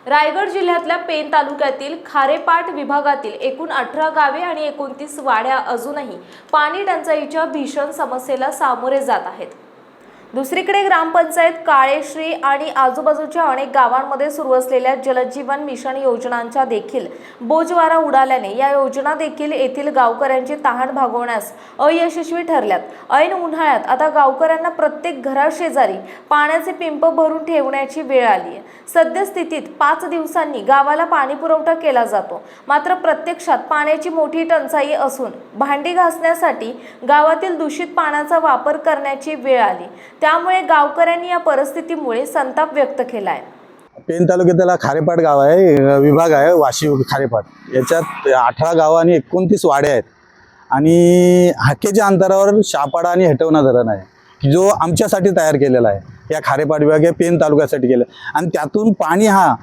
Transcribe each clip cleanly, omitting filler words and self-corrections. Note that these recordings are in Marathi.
रायगड जिल्ह्यातल्या पेन तालुक्यातील खारेपाट विभागातील एकूण 18 गावे आणि 29 वाड्या अजूनही पाणी टंचाईच्या भीषण समस्येला सामोरे जात आहेत। दुसरीकडे ग्रामपंचायत काळेश्री आणि आजूबाजूच्या अनेक गावांमध्ये सुरू असलेल्या जलजीवन मिशन योजनांचा देखील बोजवारा उडाल्याने या योजना देखील येथील गावकऱ्यांची तहान भागवण्यास अयशस्वी ठरल्यात। ऐन उन्हाळ्यात आता गावकऱ्यांना प्रत्येक घराशेजारी पाण्याचे पिंप भरून ठेवण्याची वेळ आली आहे। सद्यस्थितीत 5 दिवसांनी गावाला पाणी पुरवठा केला जातो, मात्र प्रत्यक्षात पाण्याची मोठी टंचाई असून भांडी घासण्यासाठी गावातील दूषित पाण्याचा वापर करण्याची वेळ आली। त्यामुळे गावकऱ्यांनी या परिस्थितीमुळे संताप व्यक्त केलाय। पेन तालुक्यातला खारेपाट गाव आहे, विभाग आहे वाशी खारेपाट। याच्यात 18 गाव आणि 29 वाड्या आहेत आणि हाकेच्या अंतरावर शापाडा आणि हेटवणा धरण आहे, जो आमच्यासाठी तयार केलेला आहे। या खारेपाट विभाग पेन तालुक्यासाठी केलं आणि त्यातून पाणी हा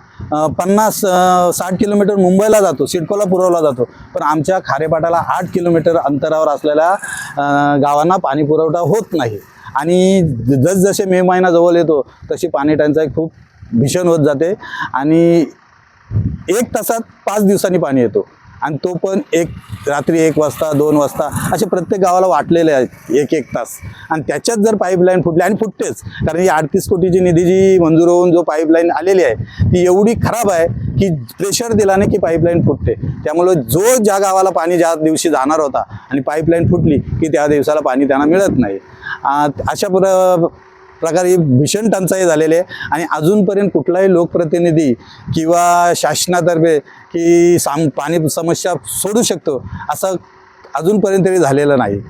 50-60 किलोमीटर मुंबईला जातो, सिडकोला पुरवला जातो। पण आमच्या खारेपाटाला 8 किलोमीटर अंतरावर असलेल्या गावांना पाणी पुरवठा होत नाही आणि जसजसे मे महिना जवळ येतो तशी पाणी टंचाई खूप भीषण होत जाते आणि 1 तासात 5 दिवसांनी पाणी येतो आणि तो पण रात्री 1 वाजता 2 वाजता असे प्रत्येक गावाला वाटलेले आहेत 1-1 तास। आणि त्याच्यात जर पाईपलाईन फुटली आणि फुटतेच, कारण ही 38 कोटीची निधी जी मंजूर होऊन जो पाईपलाईन आलेली आहे ती एवढी खराब आहे की प्रेशर दिल्याने की पाईपलाईन फुटते। त्यामुळे ज्या गावाला पाणी ज्या दिवशी जाणार होता आणि पाईपलाईन फुटली की त्या दिवसाला पाणी त्यांना मिळत नाही। अशा प्रकारे भीषण टंचाई झालेली आहे आणि अजूनपर्यंत कुठलाही लोकप्रतिनिधी किंवा शासनातर्फे की पाणी समस्या सोडू शकतो असं अजूनपर्यंत तरी झालेलं नाही।